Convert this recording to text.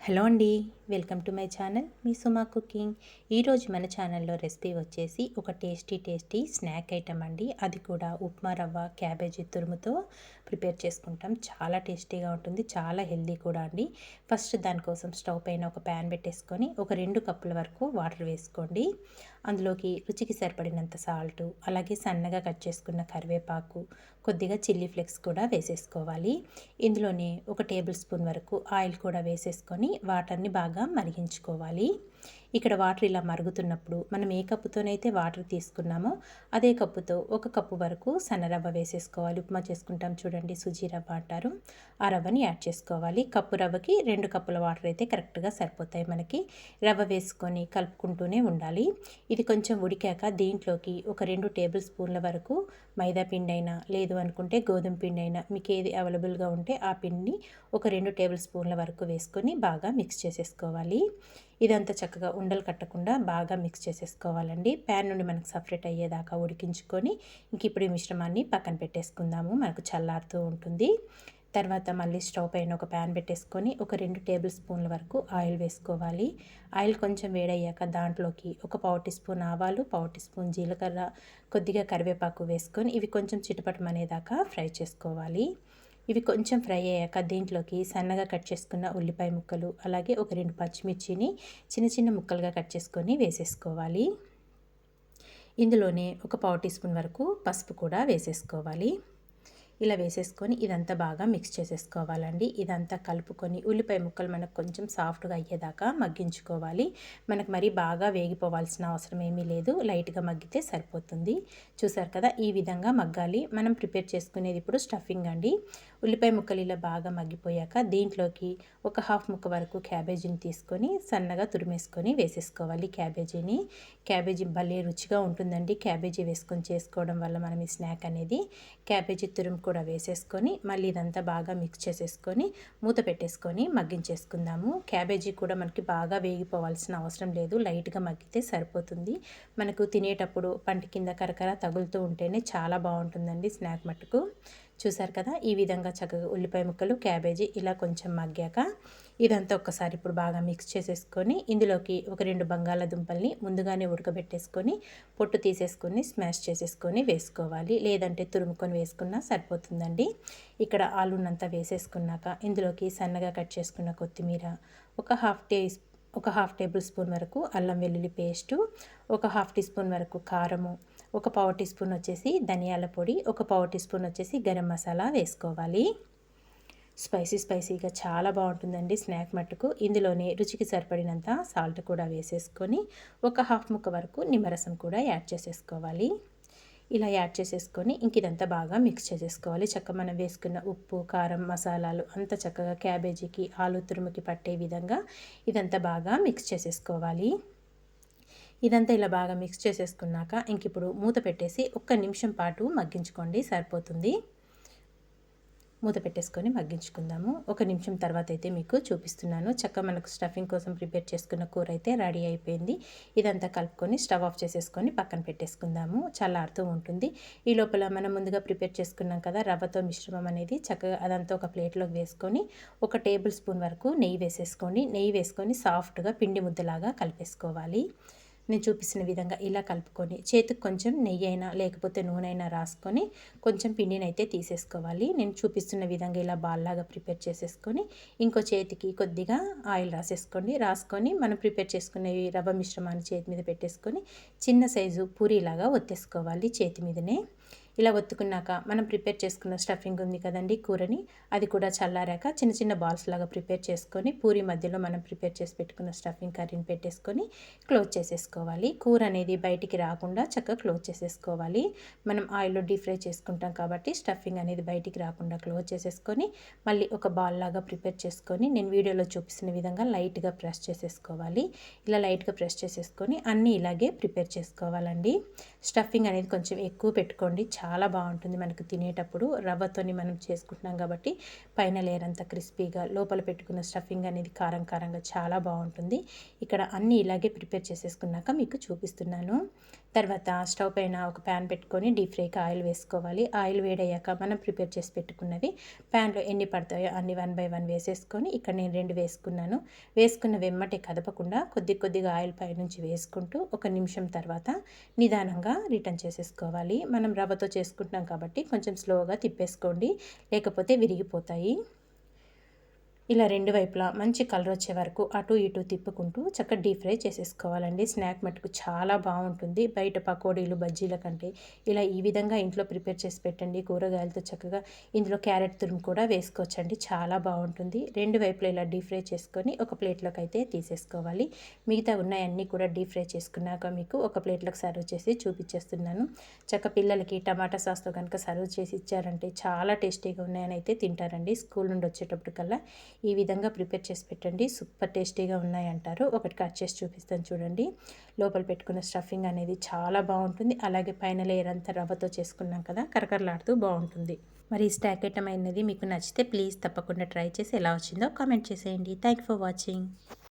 Hello అండి, welcome to my channel me Suma cooking. ఈరోజు మన ఛానల్లో రెసిపీ వచ్చేసి ఒక టేస్టీ స్నాక్ ఐటమ్ అండి. అది కూడా ఉప్మా రవ్వ క్యాబేజీ తురుముతో ప్రిపేర్ చేసుకుంటాం. చాలా టేస్టీగా ఉంటుంది, చాలా హెల్దీ కూడా అండి. ఫస్ట్ దానికోసం స్టవ్ పైన ఒక ప్యాన్ పెట్టేసుకొని ఒక 2 కప్పుల వరకు వాటర్ వేసుకోండి. అందులోకి రుచికి సరిపడినంత సాల్టు, అలాగే సన్నగా కట్ చేసుకున్న కరివేపాకు, కొద్దిగా చిల్లీ ఫ్లేక్స్ కూడా వేసేసుకోవాలి. ఇందులోనే ఒక టేబుల్ స్పూన్ వరకు ఆయిల్ కూడా వేసేసుకొని వాటర్ని బాగా మరిగించుకోవాలి. ఇక్కడ వాటర్ ఇలా మరుగుతున్నప్పుడు మనం ఏ కప్పుతోనైతే వాటర్ తీసుకున్నామో అదే కప్పుతో 1 కప్పు వరకు సన్న రవ్వ వేసేసుకోవాలి. ఉప్మా చేసుకుంటాం చూడండి, సుజీ రవ్వ అంటారు. ఆ రవ్వని యాడ్ చేసుకోవాలి. కప్పు రవ్వకి 2 కప్పుల వాటర్ అయితే కరెక్ట్గా సరిపోతాయి మనకి. రవ్వ వేసుకొని కలుపుకుంటూనే ఉండాలి. ఇది కొంచెం ఉడికాక దీంట్లోకి ఒక 2 టేబుల్ స్పూన్ల వరకు మైదా పిండి అయినా, లేదు అనుకుంటే గోధుమ పిండి అయినా, మీకు ఏది అవైలబుల్గా ఉంటే ఆ పిండిని ఒక 2 టేబుల్ స్పూన్ల వరకు వేసుకొని బాగా మిక్స్ చేసేసుకోవాలి. ఇదంతా చక్కగా ఉండలు కట్టకుండా బాగా మిక్స్ చేసేసుకోవాలండి. ప్యాన్ నుండి మనకు సపరేట్ అయ్యేదాకా ఉడికించుకొని ఇంక ఇప్పుడు ఈ మిశ్రమాన్ని పక్కన పెట్టేసుకుందాము, మనకు చల్లారుతూ ఉంటుంది. తర్వాత మళ్ళీ స్టవ్ పైన ఒక ప్యాన్ పెట్టేసుకొని ఒక 2 టేబుల్ స్పూన్ల వరకు ఆయిల్ వేసుకోవాలి. ఆయిల్ కొంచెం వేడయ్యాక దాంట్లోకి ఒక పావు టీ స్పూన్ ఆవాలు, పావు టీ స్పూన్ జీలకర్ర, కొద్దిగా కరివేపాకు వేసుకొని ఇవి కొంచెం చిటపటమనేదాకా ఫ్రై చేసుకోవాలి. ఇవి కొంచెం ఫ్రై అయ్యాక దీంట్లోకి సన్నగా కట్ చేసుకున్న ఉల్లిపాయ ముక్కలు, అలాగే ఒక 2 పచ్చిమిర్చిని చిన్న ముక్కలుగా కట్ చేసుకొని వేసేసుకోవాలి. ఇందులోనే ఒక పావు టీ స్పూన్ వరకు పసుపు కూడా వేసేసుకోవాలి. ఇలా వేసేసుకొని ఇదంతా బాగా మిక్స్ చేసేసుకోవాలండి. ఇదంతా కలుపుకొని ఉల్లిపాయ ముక్కలు మనకు కొంచెం సాఫ్ట్గా అయ్యేదాకా మగ్గించుకోవాలి. మనకు మరి బాగా వేగిపోవాల్సిన అవసరం ఏమీ లేదు, లైట్గా మగ్గితే సరిపోతుంది. చూసారు కదా, ఈ విధంగా మగ్గాలి. మనం ప్రిపేర్ చేసుకునేది ఇప్పుడు స్టఫింగ్ అండి. ఉల్లిపాయ ముక్కలు ఇలా బాగా మగ్గిపోయాక దీంట్లోకి ఒక హాఫ్ ముక్క వరకు క్యాబేజీని తీసుకొని సన్నగా తురిమేసుకొని వేసేసుకోవాలి. క్యాబేజీ భలే రుచిగా ఉంటుందండి. క్యాబేజీ వేసుకొని చేసుకోవడం వల్ల మనం ఈ స్నాక్ అనేది. క్యాబేజీ తురుము కూడా వేసేసుకొని మళ్ళీ ఇదంతా బాగా మిక్స్ చేసేసుకొని మూత పెట్టేసుకొని మగ్గించేసుకుందాము. క్యాబేజీ కూడా మనకి బాగా వేగిపోవాల్సిన అవసరం లేదు, లైట్గా మగ్గితే సరిపోతుంది. మనకు తినేటప్పుడు పంటి కింద కరకర తగులుతూ ఉంటేనే చాలా బాగుంటుందండి స్నాక్ మట్టుకు. చూసారు కదా, ఈ విధంగా చక్కగా ఉల్లిపాయ ముక్కలు క్యాబేజీ ఇలా కొంచెం మగ్గాక ఇదంతా ఒక్కసారి ఇప్పుడు బాగా మిక్స్ చేసేసుకొని ఇందులోకి ఒక 2 బంగాళాదుంపల్ని ముందుగానే ఉడకబెట్టేసుకొని పొట్టు తీసేసుకొని స్మాష్ చేసేసుకొని వేసుకోవాలి, లేదంటే తురుముకొని వేసుకున్నా సరిపోతుందండి. ఇక్కడ ఆలూనంతా వేసేసుకున్నాక ఇందులోకి సన్నగా కట్ చేసుకున్న కొత్తిమీర, ఒక హాఫ్ టేబుల్ స్పూన్ వరకు అల్లం వెల్లుల్లి పేస్టు, ఒక హాఫ్ టీ స్పూన్ వరకు కారము, ఒక పావు టీ స్పూన్ వచ్చేసి ధనియాల పొడి, ఒక పావు టీ స్పూన్ వచ్చేసి గరం మసాలా వేసుకోవాలి. స్పైసీగా చాలా బాగుంటుందండి స్నాక్ మట్టుకు. ఇందులోనే రుచికి సరిపడినంత సాల్ట్ కూడా వేసేసుకొని ఒక హాఫ్ ముక్క వరకు నిమ్మరసం కూడా యాడ్ చేసేసుకోవాలి. ఇలా యాడ్ చేసేసుకొని ఇంక ఇదంతా బాగా మిక్స్ చేసేసుకోవాలి. చక్కగా మనం వేసుకున్న ఉప్పు, కారం, మసాలాలు అంతా చక్కగా క్యాబేజీకి, ఆలు తురుముకి పట్టే విధంగా ఇదంతా బాగా మిక్స్ చేసేసుకోవాలి. ఇదంతా ఇలా బాగా మిక్స్ చేసేసుకున్నాక ఇంక ఇప్పుడు మూత పెట్టేసి 1 నిమిషం పాటు మగ్గించుకోండి, సరిపోతుంది. మూత పెట్టేసుకొని మగ్గించుకుందాము. 1 నిమిషం తర్వాత అయితే మీకు చూపిస్తున్నాను. చక్కగా మనకు స్టఫింగ్ కోసం ప్రిపేర్ చేసుకున్న కూర అయితే రెడీ అయిపోయింది. ఇదంతా కలుపుకొని స్టవ్ ఆఫ్ చేసేసుకొని పక్కన పెట్టేసుకుందాము, చల్లారుతూ ఉంటుంది. ఈ లోపల మనం ముందుగా ప్రిపేర్ చేసుకున్నాం కదా రవ్వతో మిశ్రమం అనేది, చక్కగా అదంతా ఒక ప్లేట్లోకి వేసుకొని ఒక టేబుల్ స్పూన్ వరకు నెయ్యి వేసేసుకోండి. నెయ్యి వేసుకొని సాఫ్ట్గా పిండి ముద్దలాగా కలిపేసుకోవాలి. నేను చూపిస్తున్న విధంగా ఇలా కలుపుకొని చేతికి కొంచెం నెయ్యి అయినా లేకపోతే నూనె అయినా రాసుకొని కొంచెం పిండిని అయితే తీసేసుకోవాలి. నేను చూపిస్తున్న విధంగా ఇలా బాల్లాగా ప్రిపేర్ చేసేసుకొని ఇంకో చేతికి కొద్దిగా ఆయిల్ రాసుకొని మనం ప్రిపేర్ చేసుకునే రవ్వ మిశ్రమాన్ని చేతి మీద పెట్టేసుకొని చిన్న సైజు పూరీలాగా ఒత్తేసుకోవాలి చేతి మీదనే. ఇలా ఒత్తుకున్నాక మనం ప్రిపేర్ చేసుకున్న స్టఫింగ్ ఉంది కదండి కూరని, అది కూడా చల్లారాక చిన్న బాల్స్ లాగా ప్రిపేర్ చేసుకొని పూరి మధ్యలో మనం ప్రిపేర్ చేసి పెట్టుకున్న స్టఫింగ్ కర్రీని పెట్టేసుకొని క్లోజ్ చేసేసుకోవాలి. కూర అనేది బయటికి రాకుండా చక్కగా క్లోజ్ చేసేసుకోవాలి. మనం ఆయిల్లో డీప్ ఫ్రై చేసుకుంటాం కాబట్టి స్టఫింగ్ అనేది బయటికి రాకుండా క్లోజ్ చేసేసుకొని మళ్ళీ ఒక బాల్ లాగా ప్రిపేర్ చేసుకొని నేను వీడియోలో చూపిస్తున్న విధంగా లైట్గా ప్రెస్ చేసేసుకోవాలి. ఇలా లైట్గా ప్రెస్ చేసేసుకొని అన్నీ ఇలాగే ప్రిపేర్ చేసుకోవాలండి. స్టఫింగ్ అనేది కొంచెం ఎక్కువ పెట్టుకోండి, చాలా బాగుంటుంది మనకు తినేటప్పుడు. రవ్వతోని మనం చేసుకుంటున్నాం కాబట్టి పైన లేయర్ అంతా క్రిస్పీగా, లోపల పెట్టుకున్న స్టఫింగ్ అనేది కారం కారంగా చాలా బాగుంటుంది. ఇక్కడ అన్నీ ఇలాగే ప్రిపేర్ చేసేసుకున్నాక మీకు చూపిస్తున్నాను. తర్వాత స్టవ్ పైన ఒక ప్యాన్ పెట్టుకొని డీప్ ఫ్రైకి ఆయిల్ వేసుకోవాలి. ఆయిల్ వేడయ్యాక మనం ప్రిపేర్ చేసి పెట్టుకున్నవి ప్యాన్లో ఎన్ని పడతాయో అన్ని 1 బై 1 వేసేసుకొని ఇక్కడ నేను 2 వేసుకున్నాను. వేసుకున్న వెమ్మటే కదపకుండా కొద్దిగా ఆయిల్ పైనుంచి వేసుకుంటూ 1 నిమిషం తర్వాత నిదానంగా రిటర్న్ చేసేసుకోవాలి. మనం రవ్వతో చేసుకుంటున్నాం కాబట్టి కొంచెం స్లోగా తిప్పేసుకోండి, లేకపోతే విరిగిపోతాయి. ఇలా 2 వైపులా మంచి కలర్ వచ్చే వరకు అటు ఇటు తిప్పుకుంటూ చక్కగా డీప్ ఫ్రై చేసేసుకోవాలండి. స్నాక్ మటుకు చాలా బాగుంటుంది. బయట పకోడీలు, బజ్జీల కంటే ఇలా ఈ విధంగా ఇంట్లో ప్రిపేర్ చేసి పెట్టండి. కూరగాయలతో చక్కగా ఇందులో క్యారెట్ తురుము కూడా వేసుకోవచ్చండి, చాలా బాగుంటుంది. 2 వైపులా ఇలా డీప్ ఫ్రై చేసుకొని ఒక ప్లేట్లోకి అయితే తీసేసుకోవాలి. మిగతా ఉన్నాయన్నీ కూడా డీప్ ఫ్రై చేసుకున్నాక మీకు ఒక ప్లేట్లోకి సర్వ్ చేసి చూపించేస్తున్నాను. పిల్లలకి టమాటా సాస్తో కనుక సర్వ్ చేసి ఇచ్చారంటే చాలా టేస్టీగా ఉన్నాయని అయితే తింటారండి. స్కూల్ నుండి వచ్చేటప్పటికల్లా ఈ విధంగా ప్రిపేర్ చేసి పెట్టండి, సూపర్ టేస్టీగా ఉన్నాయంటారు. ఒకటి కట్ చేసి చూపిస్తాను చూడండి. లోపల పెట్టుకున్న స్టఫింగ్ అనేది చాలా బాగుంటుంది. అలాగే పైన లేయర్ అంతా రవ్వతో చేసుకున్నాం కదా, కరకరలాడుతూ బాగుంటుంది. మరి ఈ స్నాక్ ఐటమ్ అనేది మీకు నచ్చితే ప్లీజ్ తప్పకుండా ట్రై చేసి ఎలా వచ్చిందో కామెంట్ చేసేయండి. Thank you for watching.